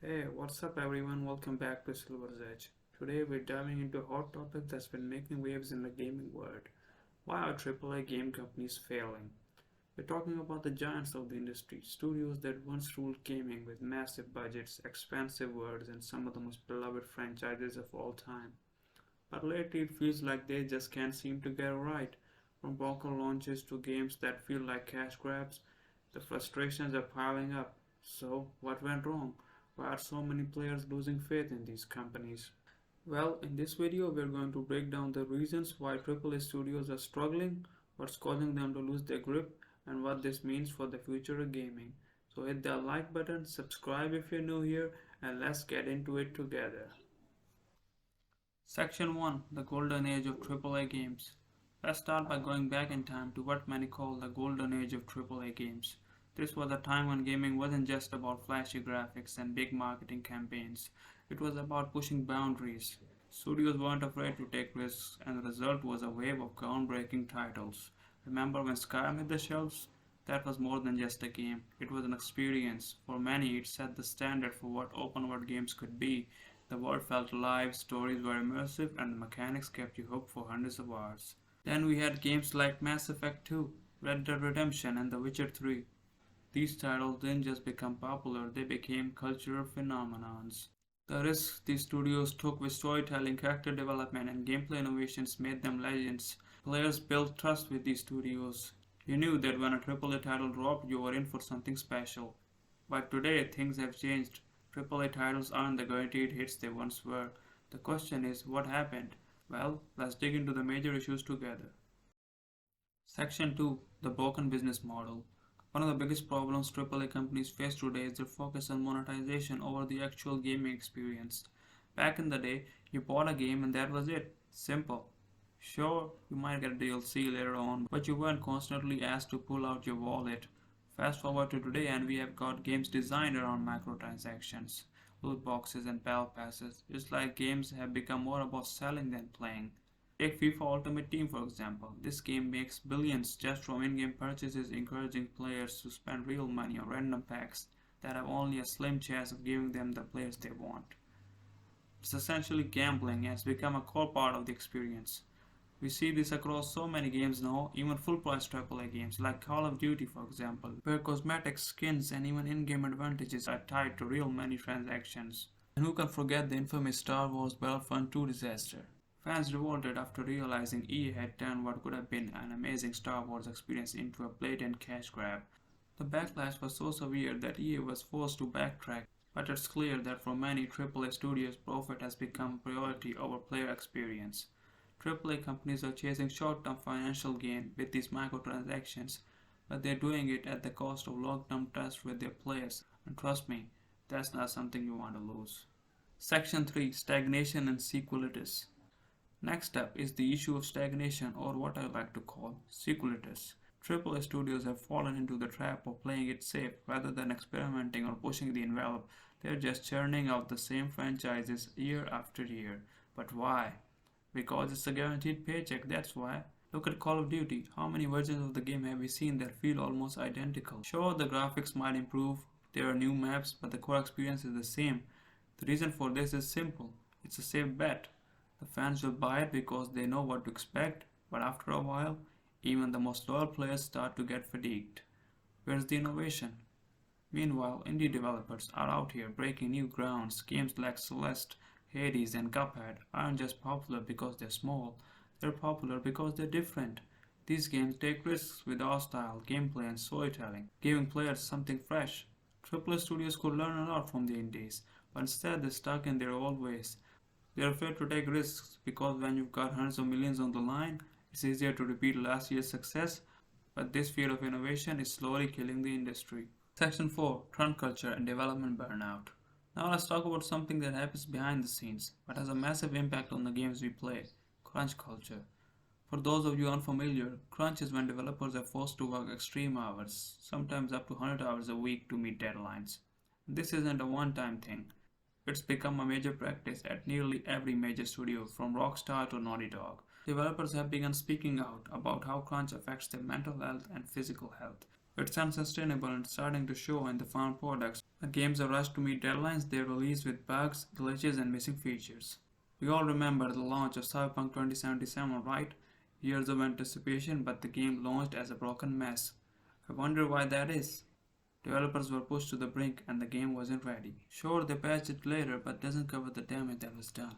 Hey, what's up everyone? Welcome back to Silver's Edge. Today we're diving into a hot topic that's been making waves in the gaming world. Why are AAA game companies failing? We're talking about the giants of the industry, studios that once ruled gaming with massive budgets, expansive worlds, and some of the most beloved franchises of all time. But lately it feels like they just can't seem to get it right. From bunker launches to games that feel like cash grabs, the frustrations are piling up. So, what went wrong? Why are so many players losing faith in these companies? Well, in this video, we're going to break down the reasons why AAA studios are struggling, what's causing them to lose their grip, and what this means for the future of gaming. So hit that like button, subscribe if you're new here, and let's get into it together. Section 1: The Golden Age of AAA Games. Let's start by going back in time to what many call the Golden Age of AAA games. This was a time when gaming wasn't just about flashy graphics and big marketing campaigns, it was about pushing boundaries. Studios weren't afraid to take risks, and the result was a wave of groundbreaking titles. Remember when Skyrim hit the shelves? That was more than just a game, it was an experience. For many, it set the standard for what open world games could be. The world felt alive, stories were immersive, and the mechanics kept you hooked for hundreds of hours. Then we had games like Mass Effect 2, Red Dead Redemption, and The Witcher 3. These titles didn't just become popular, they became cultural phenomenons. The risks these studios took with storytelling, character development, and gameplay innovations made them legends. Players built trust with these studios. You knew that when a AAA title dropped, you were in for something special. But today, things have changed. AAA titles aren't the guaranteed hits they once were. The question is, what happened? Well, let's dig into the major issues together. Section 2: The Broken Business Model. One of the biggest problems AAA companies face today is their focus on monetization over the actual gaming experience. Back in the day, you bought a game and that was it. Simple. Sure, you might get a DLC later on, but you weren't constantly asked to pull out your wallet. Fast forward to today, and we have got games designed around microtransactions, loot boxes, and battle passes. It's like games have become more about selling than playing. Take FIFA Ultimate Team for example. This game makes billions just from in-game purchases, encouraging players to spend real money on random packs that have only a slim chance of giving them the players they want. It's essentially gambling and it's become a core part of the experience. We see this across so many games now, even full-price AAA games like Call of Duty for example, where cosmetics, skins, and even in-game advantages are tied to real money transactions. And who can forget the infamous Star Wars Battlefront 2 disaster? Fans revolted after realizing EA had turned what could have been an amazing Star Wars experience into a blatant cash grab. The backlash was so severe that EA was forced to backtrack, but it's clear that for many AAA studios, profit has become a priority over player experience. AAA companies are chasing short-term financial gain with these microtransactions, but they're doing it at the cost of long-term trust with their players, and trust me, that's not something you want to lose. Section 3: Stagnation and Sequelitis. Next up is the issue of stagnation, or what I like to call sequelitis. AAA studios have fallen into the trap of playing it safe rather than experimenting or pushing the envelope. They're just churning out the same franchises year after year. But why? Because it's a guaranteed paycheck, that's why. Look at Call of Duty. How many versions of the game have we seen that feel almost identical? Sure, the graphics might improve, there are new maps, but the core experience is the same. The reason for this is simple. It's a safe bet. The fans will buy it because they know what to expect, but after a while, even the most loyal players start to get fatigued. Where's the innovation? Meanwhile, indie developers are out here breaking new grounds. Games like Celeste, Hades, and Cuphead aren't just popular because they're small, they're popular because they're different. These games take risks with art style, gameplay, and storytelling, giving players something fresh. AAA studios could learn a lot from the indies, but instead they're stuck in their old ways. They're afraid to take risks because when you've got hundreds of millions on the line, it's easier to repeat last year's success, but this fear of innovation is slowly killing the industry. Section 4: Trend Culture and Development Burnout. Now let's talk about something that happens behind the scenes, but has a massive impact on the games we play: crunch culture. For those of you unfamiliar, crunch is when developers are forced to work extreme hours, sometimes up to 100 hours a week to meet deadlines. This isn't a one-time thing. It's become a major practice at nearly every major studio, from Rockstar to Naughty Dog. Developers have begun speaking out about how crunch affects their mental health and physical health. It's unsustainable and starting to show in the final products. The games are rushed to meet deadlines, they're released with bugs, glitches, and missing features. We all remember the launch of Cyberpunk 2077, right? Years of anticipation, but the game launched as a broken mess. I wonder why that is. Developers were pushed to the brink and the game wasn't ready. Sure, they patched it later, but doesn't cover the damage that was done.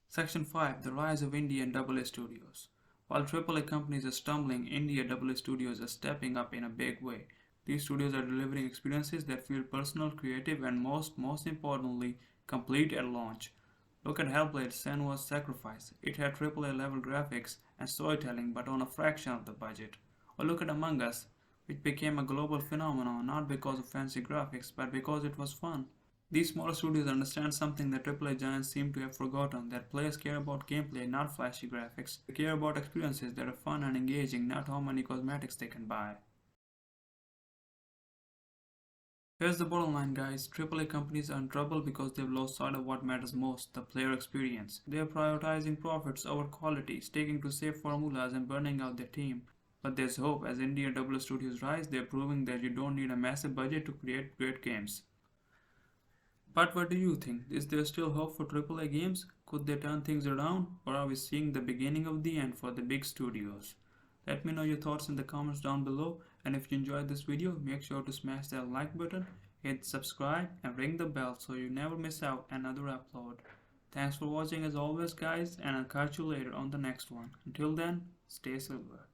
Section 5: The Rise of Indie and AA Studios. While AAA companies are stumbling, indie and AA studios are stepping up in a big way. These studios are delivering experiences that feel personal, creative, and most importantly, complete at launch. Look at Hellblade: Senua's Sacrifice. It had AAA level graphics and storytelling, but on a fraction of the budget. Or look at Among Us, which became a global phenomenon not because of fancy graphics, but because it was fun. These smaller studios understand something that AAA giants seem to have forgotten, that players care about gameplay, not flashy graphics. They care about experiences that are fun and engaging, not how many cosmetics they can buy. Here's the bottom line, guys. AAA companies are in trouble because they've lost sight of what matters most, the player experience. They are prioritizing profits over quality, sticking to safe formulas and burning out their team. But there's hope. As indie and AA studios rise, they're proving that you don't need a massive budget to create great games. But what do you think? Is there still hope for AAA games? Could they turn things around? Or are we seeing the beginning of the end for the big studios? Let me know your thoughts in the comments down below, and if you enjoyed this video, make sure to smash that like button, hit subscribe, and ring the bell so you never miss out another upload. Thanks for watching as always, guys, and I'll catch you later on the next one. Until then, stay silver.